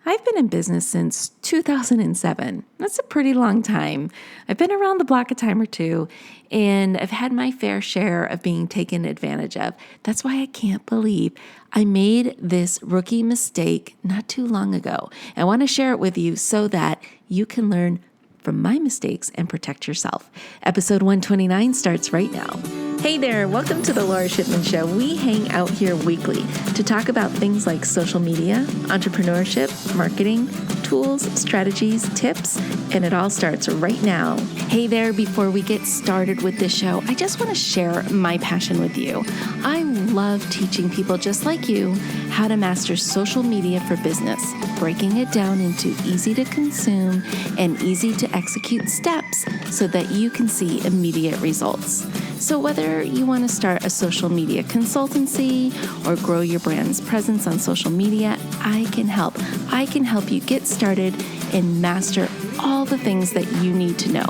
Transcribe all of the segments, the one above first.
I've been in business since 2007. That's a pretty long time. I've been around the block a time or two, and I've had my fair share of being taken advantage of. That's why I can't believe I made this rookie mistake not too long ago. I want to share it with you so that you can learn from my mistakes and protect yourself. Episode 129 starts right now. Hey there, welcome to the Lora Shipman Show. We hang out here weekly to talk about things like social media, entrepreneurship, marketing, tools, strategies, tips, and it all starts right now. Hey there, before we get started with this show, I just want to share my passion with you. I love teaching people just like you how to master social media for business, breaking it down into easy to consume and easy to execute steps so that you can see immediate results. So whether you want to start a social media consultancy or grow your brand's presence on social media, I can help. I can help you get started and master all the things that you need to know.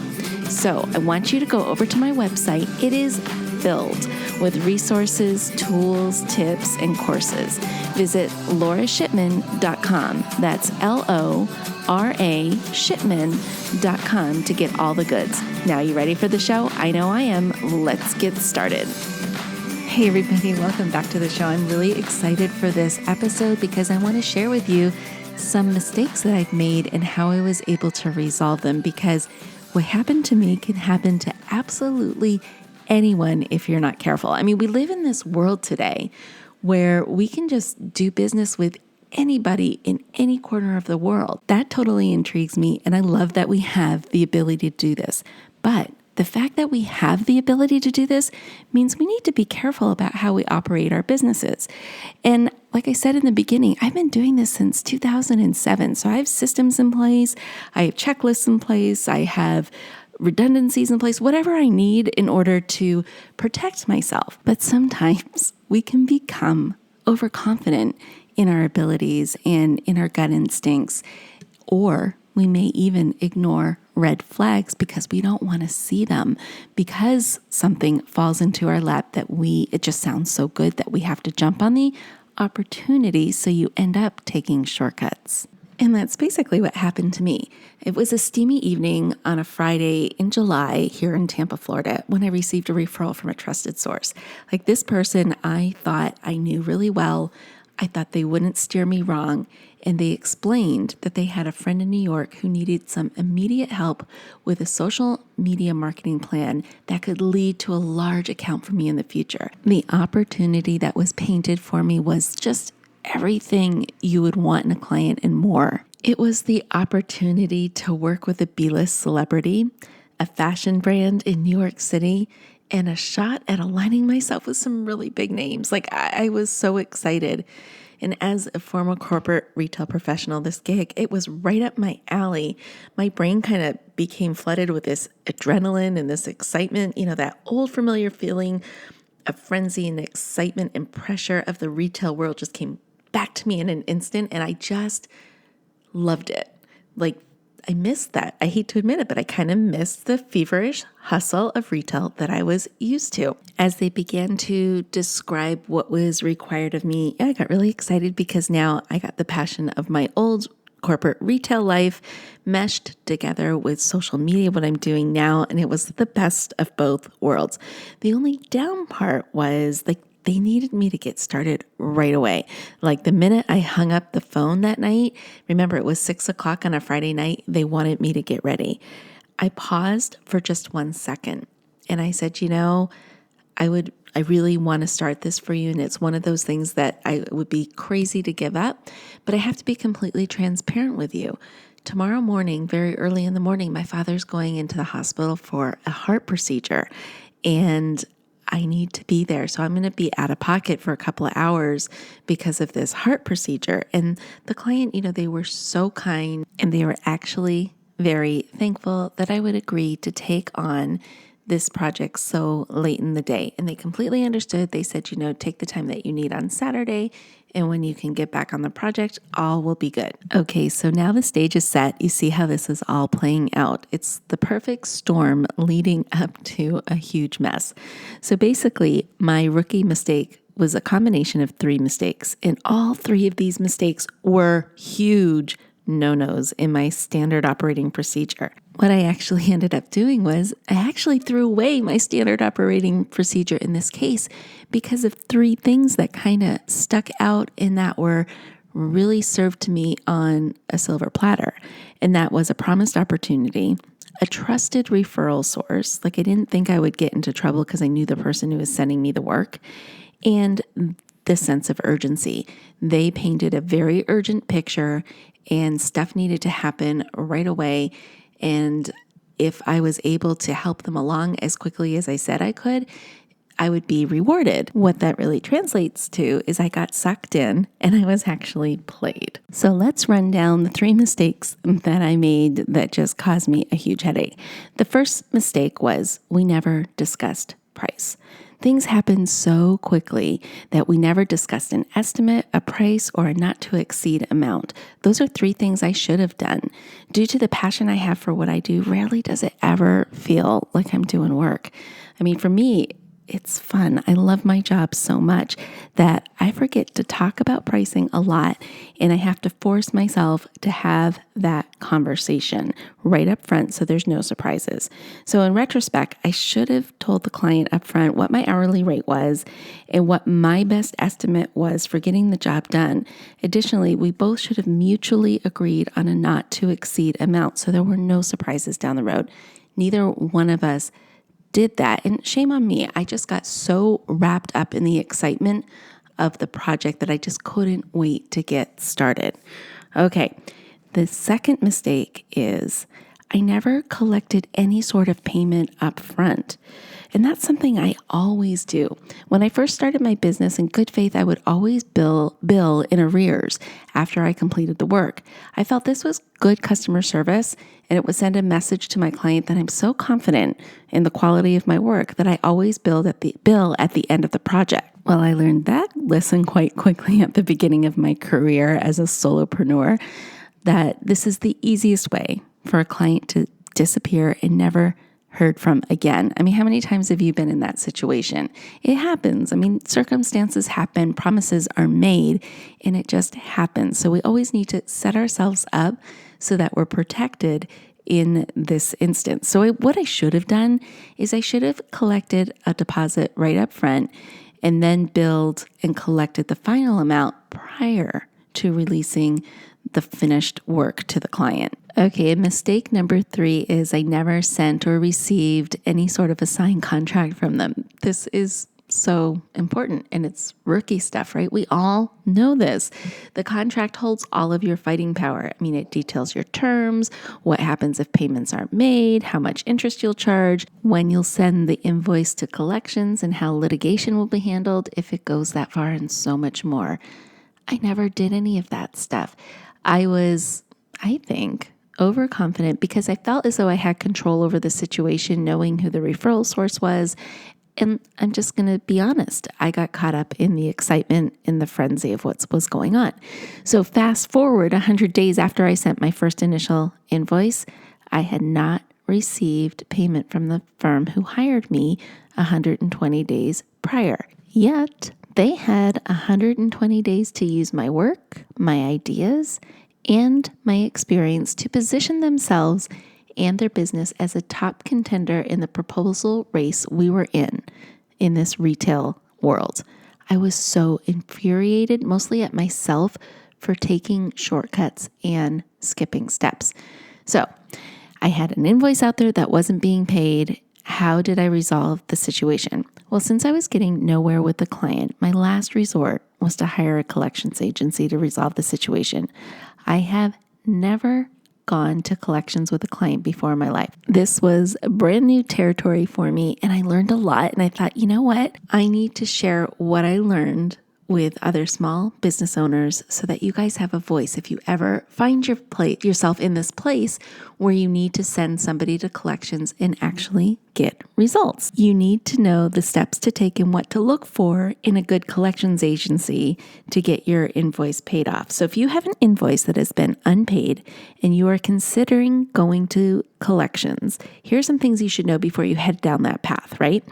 So I want you to go over to my website. It is filled with resources, tools, tips, and courses. Visit lorashipman.com. That's Lora Shipman.com to get all the goods. Now, you ready for the show? I know I am. Let's get started. Hey, everybody. Welcome back to the show. I'm really excited for this episode because I want to share with you some mistakes that I've made and how I was able to resolve them, because what happened to me can happen to absolutely anyone if you're not careful. I mean, we live in this world today where we can just do business with anybody in any corner of the world. That totally intrigues me, and I love that we have the ability to do this. But the fact that we have the ability to do this means we need to be careful about how we operate our businesses. And like I said in the beginning, I've been doing this since 2007. So I have systems in place, I have checklists in place, I have redundancies in place, whatever I need in order to protect myself. But sometimes we can become overconfident in our abilities and in our gut instincts, or we may even ignore red flags because we don't want to see them, because something falls into our lap that it just sounds so good that we have to jump on the opportunity, so you end up taking shortcuts. And that's basically what happened to me. It was a steamy evening on a Friday in July here in Tampa, Florida, when I received a referral from a trusted source. Like, this person I thought I knew really well. I thought they wouldn't steer me wrong. And they explained that they had a friend in New York who needed some immediate help with a social media marketing plan that could lead to a large account for me in the future. The opportunity that was painted for me was just everything you would want in a client and more. It was the opportunity to work with a B-list celebrity, a fashion brand in New York City, and a shot at aligning myself with some really big names. Like, I was so excited. And as a former corporate retail professional, this gig, it was right up my alley. My brain kind of became flooded with this adrenaline and this excitement, that old familiar feeling of frenzy and excitement and pressure of the retail world just came back to me in an instant, and I just loved it. Like, I missed that. I hate to admit it, but I kind of missed the feverish hustle of retail that I was used to. As they began to describe what was required of me, I got really excited because now I got the passion of my old corporate retail life meshed together with social media, what I'm doing now, and it was the best of both worlds. The only down part was they needed me to get started right away. Like, the minute I hung up the phone that night, remember it was 6:00 on a Friday night, they wanted me to get ready. I paused for just 1 second and I said, I really want to start this for you. And it's one of those things that I would be crazy to give up, but I have to be completely transparent with you. Tomorrow morning, very early in the morning, my father's going into the hospital for a heart procedure, and I need to be there. So I'm going to be out of pocket for a couple of hours because of this heart procedure. And the client, they were so kind, and they were actually very thankful that I would agree to take on this project so late in the day. And they completely understood. They said, take the time that you need on Saturday, and when you can get back on the project, all will be good. Okay, so now the stage is set. You see how this is all playing out. It's the perfect storm leading up to a huge mess. So basically, my rookie mistake was a combination of 3 mistakes, and all 3 of these mistakes were huge no-nos in my standard operating procedure. What I actually ended up doing was I actually threw away my standard operating procedure in this case because of three things that kind of stuck out and that were really served to me on a silver platter. And that was a promised opportunity, a trusted referral source. Like I didn't think I would get into trouble because I knew the person who was sending me the work, and the sense of urgency. They painted a very urgent picture and stuff needed to happen right away. And if I was able to help them along as quickly as I said I could, I would be rewarded. What that really translates to is I got sucked in and I was actually played. So let's run down the three mistakes that I made that just caused me a huge headache. The first mistake was we never discussed price. Things happened so quickly that we never discussed an estimate, a price, or a not to exceed amount. Those are three things I should have done. Due to the passion I have for what I do, rarely does it ever feel like I'm doing work. I mean, for me, it's fun. I love my job so much that I forget to talk about pricing a lot, and I have to force myself to have that conversation right up front so there's no surprises. So in retrospect, I should have told the client up front what my hourly rate was and what my best estimate was for getting the job done. Additionally, we both should have mutually agreed on a not to exceed amount so there were no surprises down the road. Neither one of us did that. And shame on me. I just got so wrapped up in the excitement of the project that I just couldn't wait to get started. Okay. The second mistake is I never collected any sort of payment up front. And that's something I always do. When I first started my business in good faith, I would always bill in arrears after I completed the work. I felt this was good customer service, and it would send a message to my client that I'm so confident in the quality of my work that I always bill at the end of the project. Well, I learned that lesson quite quickly at the beginning of my career as a solopreneur, that this is the easiest way for a client to disappear and never heard from again. I mean, how many times have you been in that situation? It happens. I mean, circumstances happen, promises are made, and it just happens. So we always need to set ourselves up so that we're protected in this instance. So what I should have done is I should have collected a deposit right up front and then billed and collected the final amount prior to releasing the finished work to the client. Okay, mistake number 3 is I never sent or received any sort of a signed contract from them. This is so important, and it's rookie stuff, right? We all know this. The contract holds all of your fighting power. I mean, it details your terms, what happens if payments aren't made, how much interest you'll charge, when you'll send the invoice to collections, and how litigation will be handled if it goes that far, and so much more. I never did any of that stuff. I was, I think, overconfident because I felt as though I had control over the situation, knowing who the referral source was. And I'm just going to be honest, I got caught up in the excitement, in the frenzy of what was going on. So fast forward 100 days after I sent my first initial invoice, I had not received payment from the firm who hired me 120 days prior. Yet they had 120 days to use my work, my ideas, and my experience to position themselves and their business as a top contender in the proposal race we were in this retail world. I was so infuriated, mostly at myself, for taking shortcuts and skipping steps. So I had an invoice out there that wasn't being paid. How did I resolve the situation? Well, since I was getting nowhere with the client, my last resort was to hire a collections agency to resolve the situation. I have never gone to collections with a client before in my life. This was a brand new territory for me, and I learned a lot. And I thought, you know what? I need to share what I learned with other small business owners so that you guys have a voice. If you ever find yourself in this place where you need to send somebody to collections and actually get results. You need to know the steps to take and what to look for in a good collections agency to get your invoice paid off. So if you have an invoice that has been unpaid and you are considering going to collections, here's some things you should know before you head down that path, right?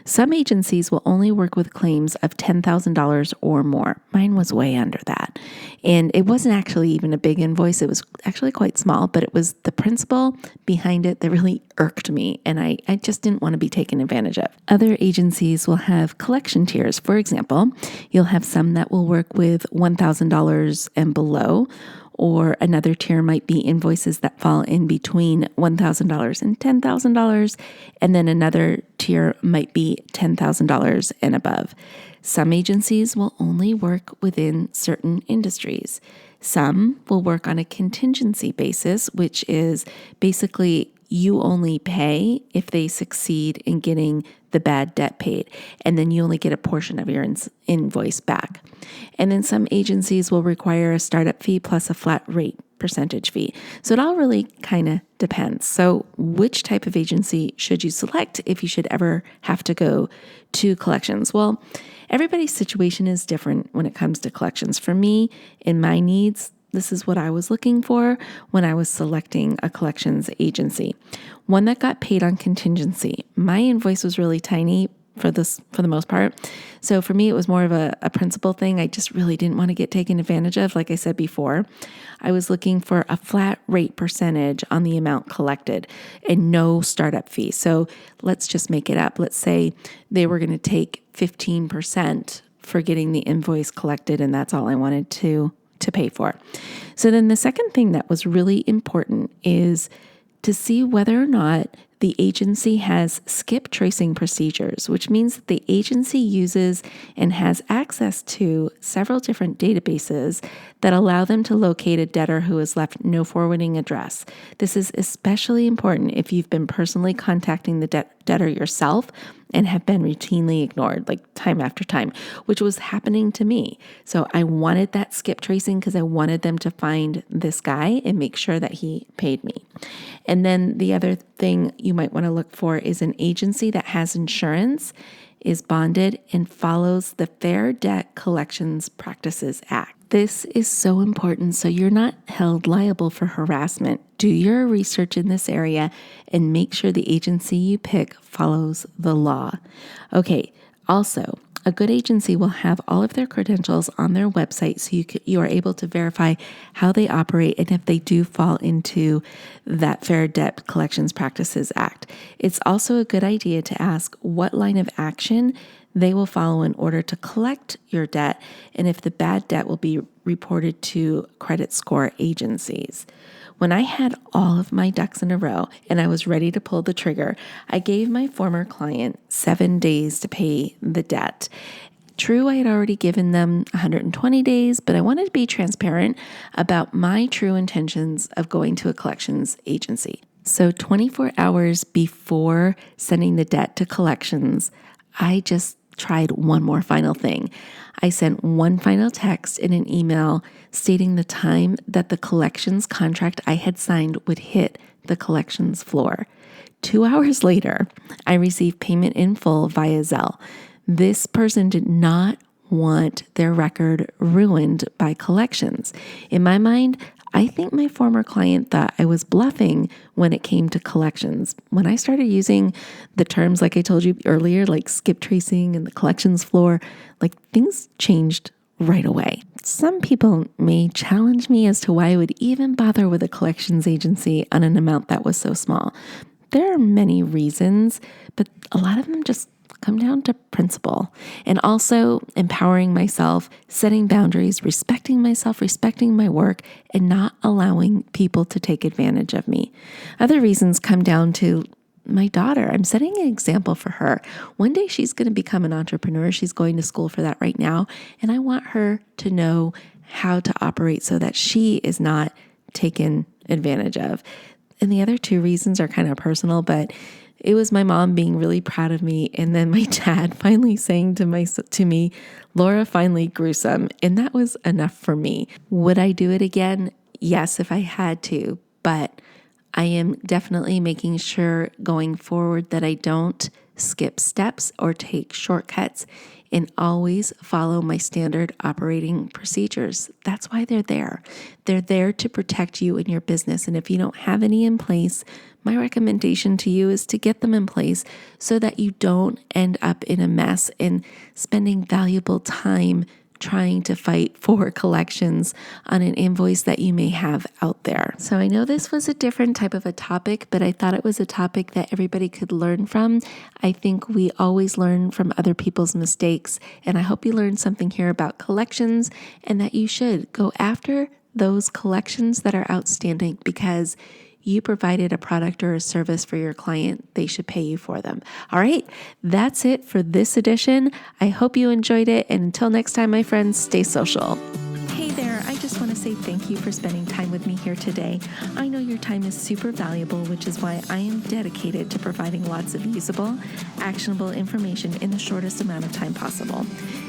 Some agencies will only work with claims of $10,000 or more. Mine was way under that. And it wasn't actually even a big invoice. It was actually quite small, but it was the principle behind it that really irked me. And I just didn't want to be taken advantage of. Other agencies will have collection tiers. For example, you'll have some that will work with $1,000 and below, or another tier might be invoices that fall in between $1,000 and $10,000. And then another tier might be $10,000 and above. Some agencies will only work within certain industries. Some will work on a contingency basis, which is basically you only pay if they succeed in getting the bad debt paid, and then you only get a portion of your invoice back. And then some agencies will require a startup fee plus a flat rate percentage fee. So it all really kind of depends. So which type of agency should you select if you should ever have to go to collections? Well, everybody's situation is different when it comes to collections. For me, in my needs, this is what I was looking for when I was selecting a collections agency. One that got paid on contingency. My invoice was really tiny for the most part. So for me, it was more of a principle thing. I just really didn't want to get taken advantage of. Like I said before, I was looking for a flat rate percentage on the amount collected and no startup fee. So let's just make it up. Let's say they were going to take 15% for getting the invoice collected, and that's all I wanted to pay for. So then the second thing that was really important is to see whether or not the agency has skip tracing procedures, which means that the agency uses and has access to several different databases that allow them to locate a debtor who has left no forwarding address. This is especially important if you've been personally contacting the debtor yourself and have been routinely ignored, like time after time, which was happening to me. So I wanted that skip tracing because I wanted them to find this guy and make sure that he paid me. And then the other thing you might want to look for is an agency that has insurance, is bonded, and follows the Fair Debt Collections Practices Act. This is so important so you're not held liable for harassment. Do your research in this area and make sure the agency you pick follows the law. Okay, also, a good agency will have all of their credentials on their website so you are able to verify how they operate and if they do fall into that Fair Debt Collections Practices Act. It's also a good idea to ask what line of action they will follow in order to collect your debt and if the bad debt will be reported to credit score agencies. When I had all of my ducks in a row and I was ready to pull the trigger, I gave my former client 7 days to pay the debt. True, I had already given them 120 days, but I wanted to be transparent about my true intentions of going to a collections agency. So 24 hours before sending the debt to collections, I just tried one more final thing. I sent one final text in an email stating the time that the collections contract I had signed would hit the collections floor. 2 hours later, I received payment in full via Zelle. This person did not want their record ruined by collections. In my mind, I think my former client thought I was bluffing when it came to collections. When I started using the terms like I told you earlier, like skip tracing and the collections floor, like things changed right away. Some people may challenge me as to why I would even bother with a collections agency on an amount that was so small. There are many reasons, but a lot of them just come down to principle and also empowering myself, setting boundaries, respecting myself, respecting my work, and not allowing people to take advantage of me. Other reasons come down to my daughter. I'm setting an example for her. One day she's going to become an entrepreneur. She's going to school for that right now. And I want her to know how to operate so that she is not taken advantage of. And the other two reasons are kind of personal, but it was my mom being really proud of me, and then my dad finally saying to me, Lora finally grew some, and that was enough for me. Would I do it again? Yes, if I had to, but I am definitely making sure going forward that I don't skip steps or take shortcuts and always follow my standard operating procedures. That's why they're there. They're there to protect you and your business. And if you don't have any in place, my recommendation to you is to get them in place so that you don't end up in a mess and spending valuable time trying to fight for collections on an invoice that you may have out there. So I know this was a different type of a topic, but I thought it was a topic that everybody could learn from. I think we always learn from other people's mistakes, and I hope you learned something here about collections and that you should go after those collections that are outstanding because you provided a product or a service for your client. They should pay you for them. All right, that's it for this edition. I hope you enjoyed it. And until next time, my friends, stay social. Hey there, I just want to say thank you for spending time with me here today. I know your time is super valuable, which is why I am dedicated to providing lots of usable, actionable information in the shortest amount of time possible.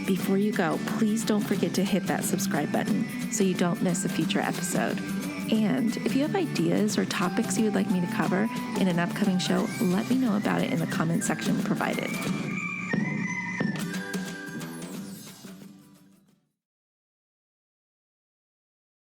Before you go, please don't forget to hit that subscribe button so you don't miss a future episode. And if you have ideas or topics you would like me to cover in an upcoming show, let me know about it in the comment section provided.